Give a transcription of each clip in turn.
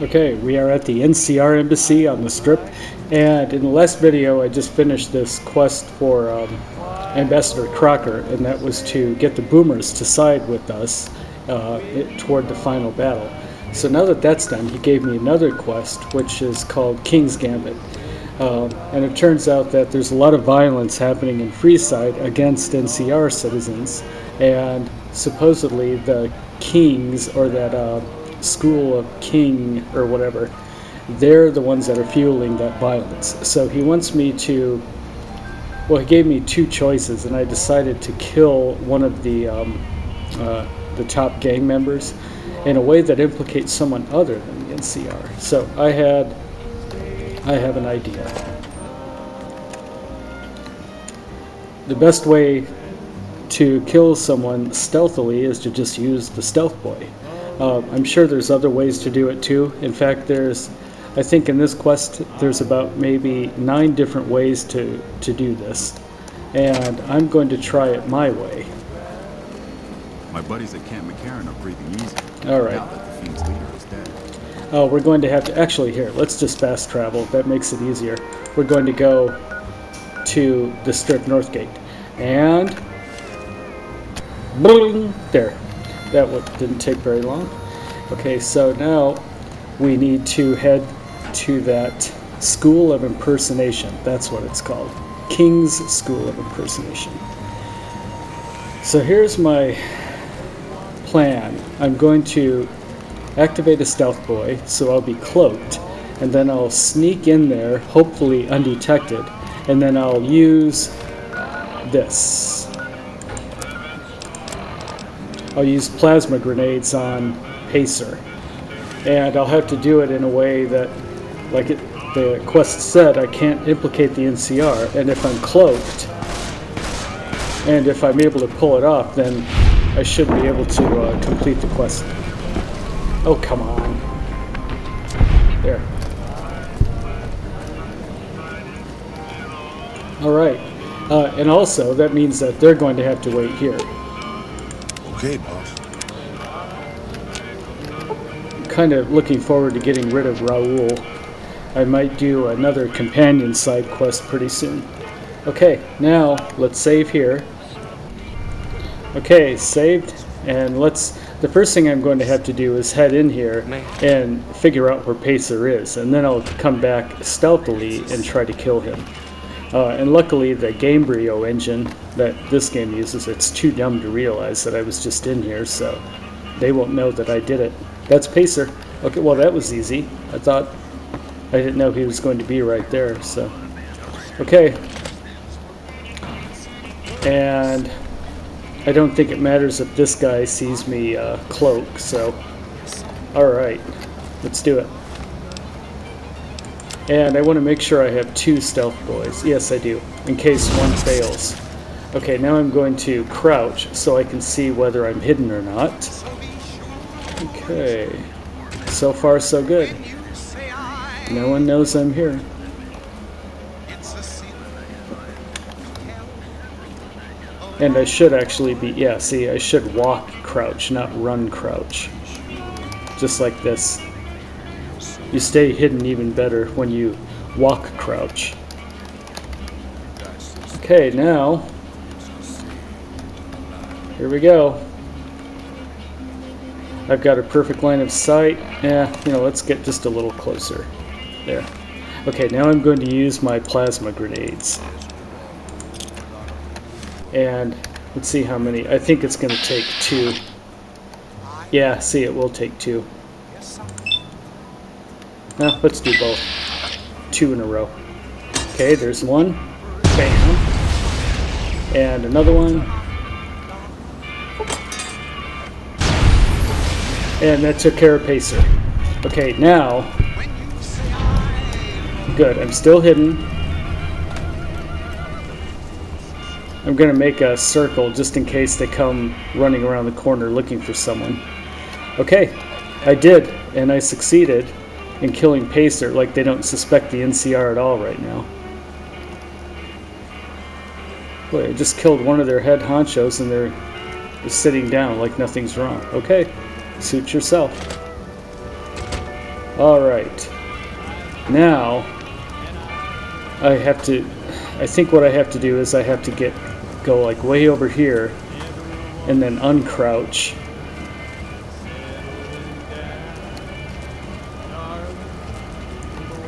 Okay, we are at the NCR embassy on the Strip, and in the last video I just finished this quest for Ambassador Crocker, and that was to get the boomers to side with us toward the final battle. So now that that's done, he gave me another quest, which is called King's Gambit. And it turns out that there's a lot of violence happening in Freeside against NCR citizens, and supposedly the Kings, or that School of King or whatever, they're the ones that are fueling that violence. So he wants me to, well, he gave me two choices, and I decided to kill one of the top gang members in a way that implicates someone other than the NCR. So I have an idea. The best way to kill someone stealthily is to just use the stealth boy. I'm sure there's other ways to do it too. In fact, I think in this quest there's about maybe 9 different ways to do this, and I'm going to try it my way. My buddies at Camp McCarran are breathing easy. All right. Now that the Fiend's leader is dead. Oh, we're going to have to, actually, here, let's just fast travel. That makes it easier. We're going to go to the Strip North Gate, and boom, there. That didn't take very long. Okay, so now we need to head to that School of Impersonation. That's what it's called. King's School of Impersonation. So here's my plan. I'm going to activate a stealth boy, so I'll be cloaked, and then I'll sneak in there, hopefully undetected, and then I'll use this. I'll use plasma grenades on Pacer, and I'll have to do it in a way that, like the quest said, I can't implicate the NCR, and if I'm cloaked, and if I'm able to pull it off, then I should be able to complete the quest. Oh, come on. There. Alright, and also that means that they're going to have to wait here. Okay, boss. I'm kind of looking forward to getting rid of Raoul. I might do another companion side quest pretty soon. Okay, now let's save here. Okay, saved, and the first thing I'm going to have to do is head in here and figure out where Pacer is, and then I'll come back stealthily and try to kill him. And luckily the Gamebryo engine that this game uses, it's too dumb to realize that I was just in here, so they won't know that I did it. That's Pacer. Okay, well that was easy. I didn't know he was going to be right there, so. Okay. And I don't think it matters if this guy sees me cloak, so. Alright, let's do it. And I want to make sure I have 2 stealth boys. Yes, I do, in case one fails. Okay, now I'm going to crouch so I can see whether I'm hidden or not. Okay, so far so good. No one knows I'm here. And I should actually be, yeah, see, I should walk crouch, not run crouch. Just like this. You stay hidden even better when you walk crouch. Okay, now, here we go. I've got a perfect line of sight. Let's get just a little closer. There. Okay, now I'm going to use my plasma grenades. And let's see how many. I think it's going to take 2. Yeah, see, it will take 2. Now, let's do both. 2 in a row. Okay, there's one. Bam. And another one. And that took care of Pacer. Okay, now. Good, I'm still hidden. I'm going to make a circle just in case they come running around the corner looking for someone. Okay, I did, and I succeeded in killing Pacer. Like, they don't suspect the NCR at all right now. Boy, I just killed one of their head honchos and they're sitting down like nothing's wrong. Okay, suit yourself. Alright. Now, I think what I have to do is I have to go like way over here and then uncrouch.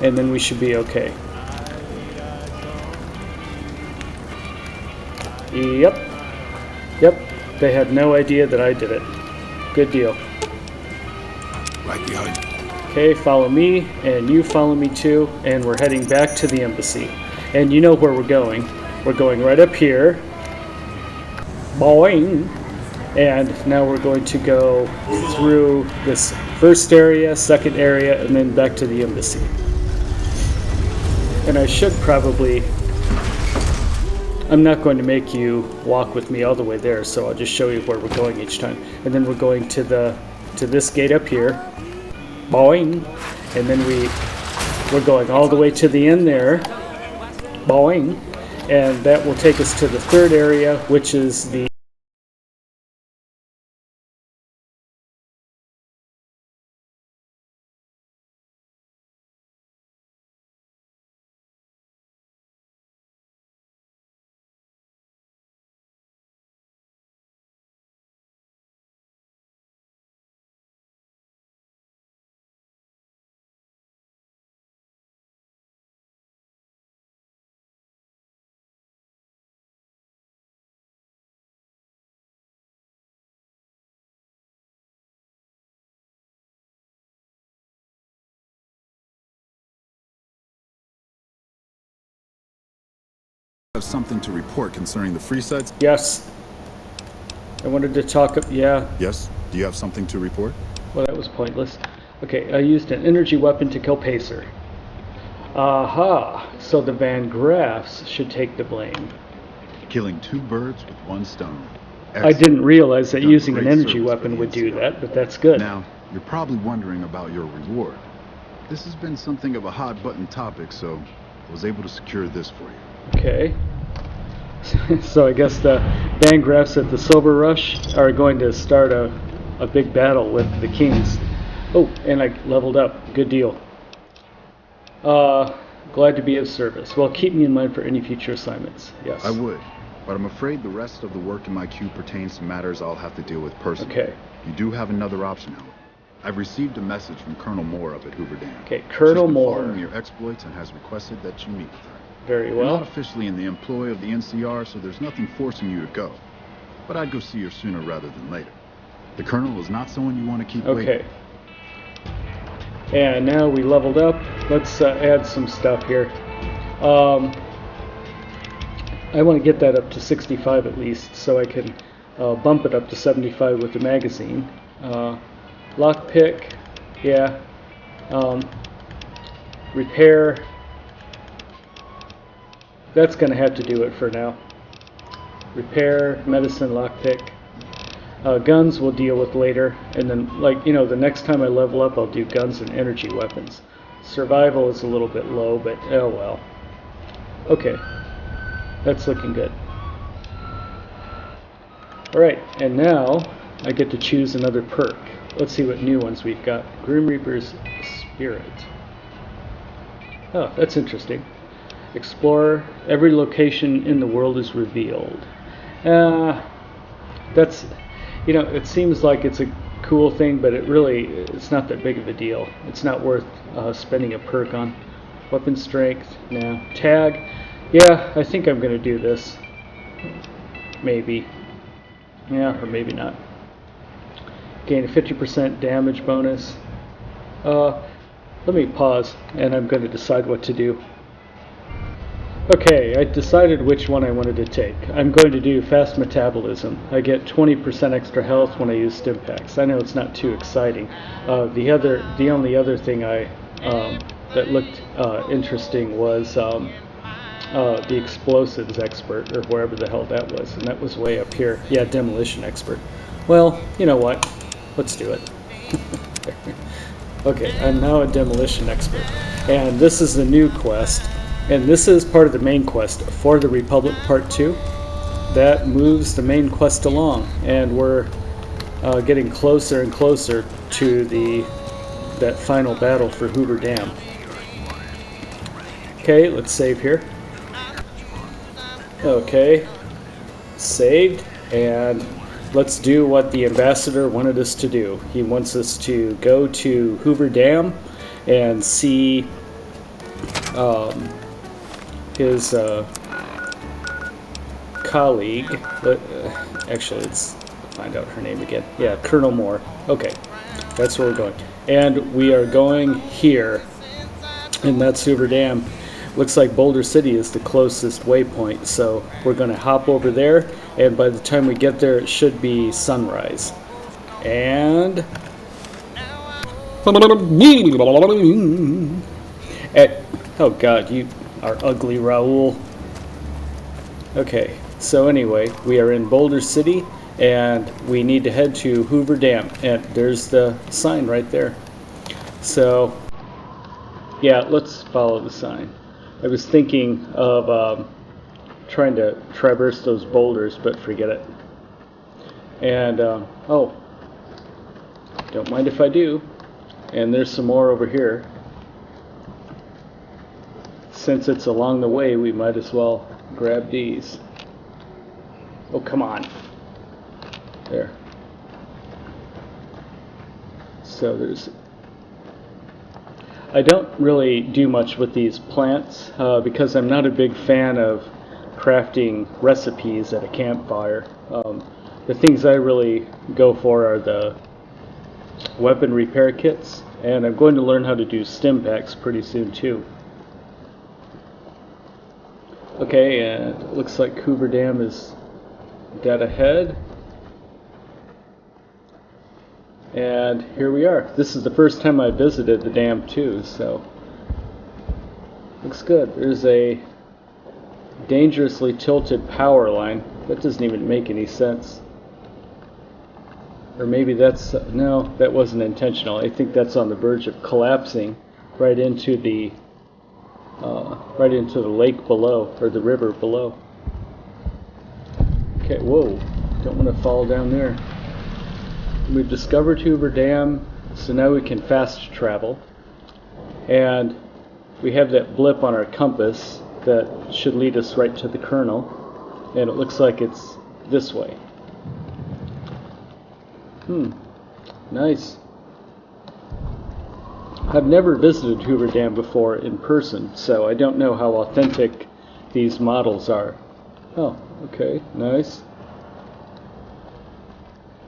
And then we should be okay. Yep. They had no idea that I did it. Good deal. Right behind you. Okay, follow me, and you follow me too, and we're heading back to the embassy. And you know where we're going. We're going right up here. Boing! And now we're going to go through this first area, second area, and then back to the embassy. And I should probably... I'm not going to make you walk with me all the way there, so I'll just show you where we're going each time. And then we're going to this gate up here. Boing! And then we're going all the way to the end there. Boing! And that will take us to the third area, which is the Have something to report concerning the Freeside? Yes. I wanted to talk. Yeah. Yes. Do you have something to report? Well, that was pointless. Okay, I used an energy weapon to kill Pacer. Aha. So the Van Graffs should take the blame. Killing two birds with one stone. I didn't realize that Done using an great energy service for weapon the would do NCR. that, but that's good. Now, you're probably wondering about your reward. This has been something of a hot button topic, so I was able to secure this for you. Okay. So I guess the Van Graffs at the Silver Rush are going to start a big battle with the Kings. Oh, and I leveled up. Good deal. Glad to be of service. Well, keep me in mind for any future assignments. Yes. I would, but I'm afraid the rest of the work in my queue pertains to matters I'll have to deal with personally. Okay. You do have another option, however. I've received a message from Colonel Moore up at Hoover Dam. Okay, Colonel She's been Moore. following your exploits and has requested that you meet with her. Very You're not well. officially in the employ of the NCR, so there's nothing forcing you to go. But I'd go see her sooner rather than later. The Colonel is not someone you want to keep waiting. Okay. And now we leveled up. Let's add some stuff here. I want to get that up to 65 at least, so I can bump it up to 75 with the magazine. Lockpick, yeah. Repair. That's going to have to do it for now. Repair, medicine, lockpick. Guns we'll deal with later, and then, the next time I level up, I'll do guns and energy weapons. Survival is a little bit low, but oh well. Okay, that's looking good. Alright, and now I get to choose another perk. Let's see what new ones we've got. Grim Reaper's Spirit. Oh, that's interesting. Explore. Every location in the world is revealed. That's, it seems like it's a cool thing, but it's not that big of a deal. It's not worth spending a perk on. Weapon strength, no. Tag, yeah, I think I'm going to do this. Maybe. Yeah, or maybe not. Gain a 50% damage bonus. Let me pause, and I'm going to decide what to do. Okay, I decided which one I wanted to take. I'm going to do fast metabolism. I get 20% extra health when I use stim packs. I know it's not too exciting. The only other thing that looked interesting was the explosives expert, or wherever the hell that was, and that was way up here. Yeah, demolition expert. Well, you know what? Let's do it. Okay, I'm now a demolition expert, and this is the new quest. And this is part of the main quest for the Republic Part 2. That moves the main quest along, and we're getting closer and closer to the that final battle for Hoover Dam. Okay, let's save here. Okay, saved, and let's do what the ambassador wanted us to do. He wants us to go to Hoover Dam and see his colleague. Actually, let's find out her name again. Yeah, Colonel Moore. Okay, that's where we're going. And we are going here, and that's Hoover Dam. Looks like Boulder City is the closest waypoint, so we're going to hop over there, and by the time we get there, it should be sunrise. And oh god, you are ugly, Raoul. Okay, so anyway, we are in Boulder City, and we need to head to Hoover Dam, and there's the sign right there. So yeah, let's follow the sign. I was thinking of trying to traverse those boulders, but forget it. And oh, don't mind if I do. And there's some more over here. Since it's along the way, we might as well grab these. Oh, come on. There. So there's... I don't really do much with these plants because I'm not a big fan of crafting recipes at a campfire. The things I really go for are the weapon repair kits, and I'm going to learn how to do stim packs pretty soon too. Okay, and it looks like Hoover Dam is dead ahead. And here we are. This is the first time I visited the dam too, so looks good. There's a dangerously tilted power line. That doesn't even make any sense. Or maybe that's, no, that wasn't intentional. I think that's on the verge of collapsing right into the lake below, or the river below. Okay, whoa, don't want to fall down there. We've discovered Hoover Dam, so now we can fast travel. And we have that blip on our compass that should lead us right to the Colonel. And it looks like it's this way. Nice. I've never visited Hoover Dam before in person, so I don't know how authentic these models are. Oh, okay, nice.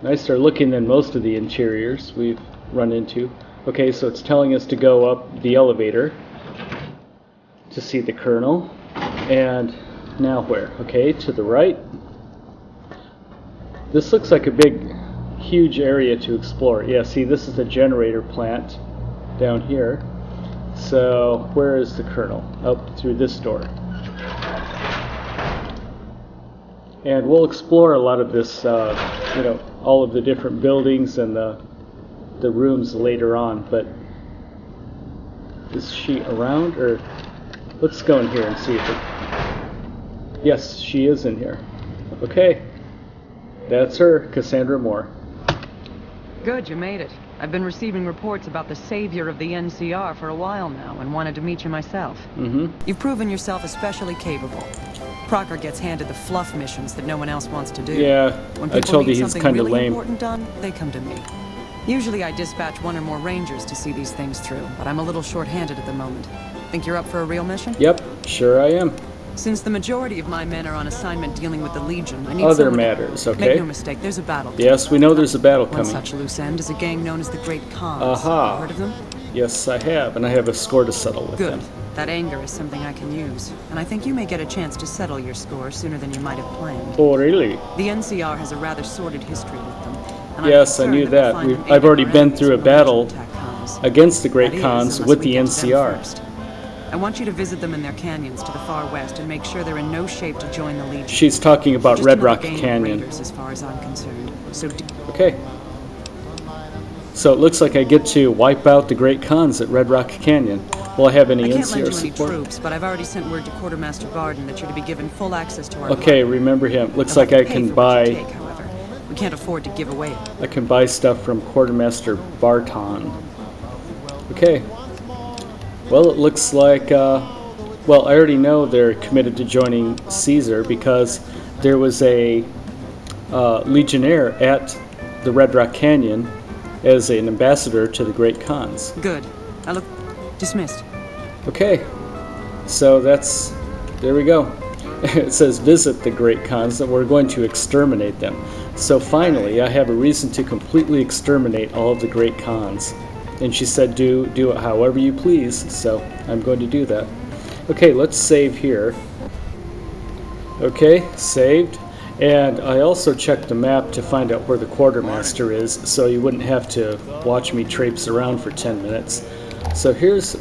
Nicer looking than most of the interiors we've run into. Okay, so it's telling us to go up the elevator to see the Colonel. And now where? Okay, to the right. This looks like a big, huge area to explore. Yeah, see, this is the generator plant down here. So where is the Colonel? Up through this door. And we'll explore a lot of this, all of the different buildings and the rooms later on. But is she around? Or let's go in here and see if it... Yes, she is in here. Okay, that's her, Cassandra Moore. Good, you made it. I've been receiving reports about the savior of the NCR for a while now and wanted to meet you myself. You've proven yourself especially capable. Crocker gets handed the fluff missions that no one else wants to do. Yeah, when I told you need he's something kind of really lame. important done, they come to me. Usually I dispatch one or more rangers to see these things through, but I'm a little short-handed at the moment. Think you're up for a real mission? Yep, sure I am. Since the majority of my men are on assignment dealing with the Legion, I need Other someone to... matters, okay? Make no mistake, there's a battle. Yes, we know there's a battle One coming. such loose end is a gang known as the Great Khans. Aha. Heard of them? Yes, I have, and I have a score to settle with Good. them. That anger is something I can use, and I think you may get a chance to settle your score sooner than you might have planned. Oh, really? The NCR has a rather sordid history with them. And Yes, I I'm knew concerned we'll that. find them I've already aiding been their through a enemies when the battle Legion attack comes. against the Great That is, Khans unless with we the get to them NCR. first. I want you to visit them in their canyons to the far west and make sure they're in no shape to join the Legion. She's talking about Just Red another Rock gang of Canyon. raiders as far as I'm concerned. So Okay. So it looks like I get to wipe out the Great Khans at Red Rock Canyon. Will I have any I can't lend NCR you any support? troops, but I've already sent word to Quartermaster Barden that you're to be given full access to our Okay, library. remember him. Looks They'll like have I to pay can for what you buy take, however. We can't afford to give away. stuff from Quartermaster Barton. Okay. Well, it looks like, well, I already know they're committed to joining Caesar because there was a legionnaire at the Red Rock Canyon as an ambassador to the Great Khans. Good. I look dismissed. Okay. So there we go. It says visit the Great Khans, and we're going to exterminate them. So finally, I have a reason to completely exterminate all of the Great Khans. And she said do it however you please, so I'm going to do that. Okay, let's save here. Okay, saved. And I also checked the map to find out where the quartermaster is, so you wouldn't have to watch me traipse around for 10 minutes. So here's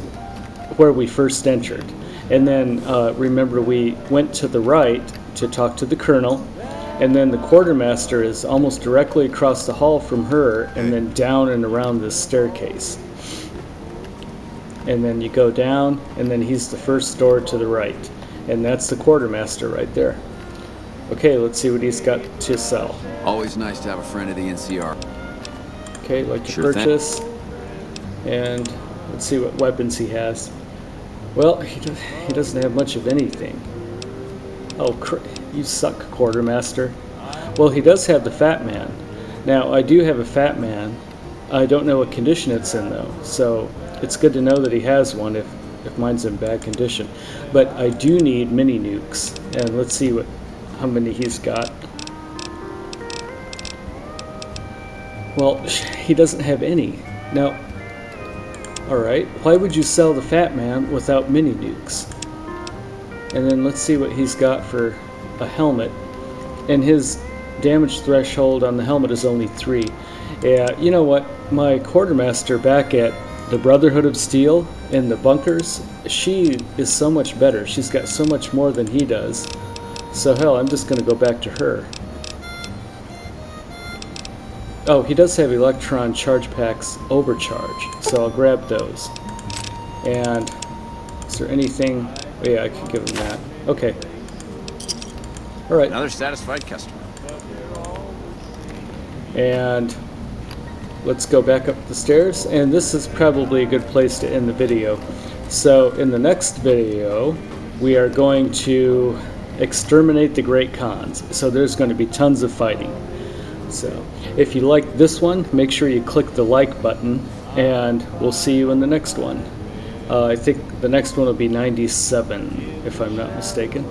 where we first entered. And then remember, we went to the right to talk to the colonel, and then the quartermaster is almost directly across the hall from her, and then down and around this staircase. And then you go down, and then he's the first door to the right, and that's the quartermaster right there. Okay, let's see what he's got to sell. Always nice to have a friend of the NCR. Okay, like to Sure thing. purchase, and let's see what weapons he has. Well, he doesn't have much of anything. Oh, you suck, quartermaster. Well, he does have the Fat Man. Now, I do have a Fat Man. I don't know what condition it's in, though, so it's good to know that he has one if mine's in bad condition. But I do need mini nukes, and let's see how many he's got. Well, he doesn't have any. Now, alright, why would you sell the Fat Man without mini nukes? And then let's see what he's got for a helmet. And his damage threshold on the helmet is only 3. Yeah, you know what? My quartermaster back at the Brotherhood of Steel in the bunkers, she is so much better. She's got so much more than he does. So hell, I'm just going to go back to her. Oh, he does have electron charge packs overcharge, so I'll grab those. And is there anything? Oh yeah, I can give him that. Okay. All right. Another satisfied customer. And let's go back up the stairs. And this is probably a good place to end the video. So in the next video, we are going to exterminate the Great Khans. So there's going to be tons of fighting. So if you like this one, make sure you click the like button, and we'll see you in the next one. I think the next one will be 97, if I'm not mistaken.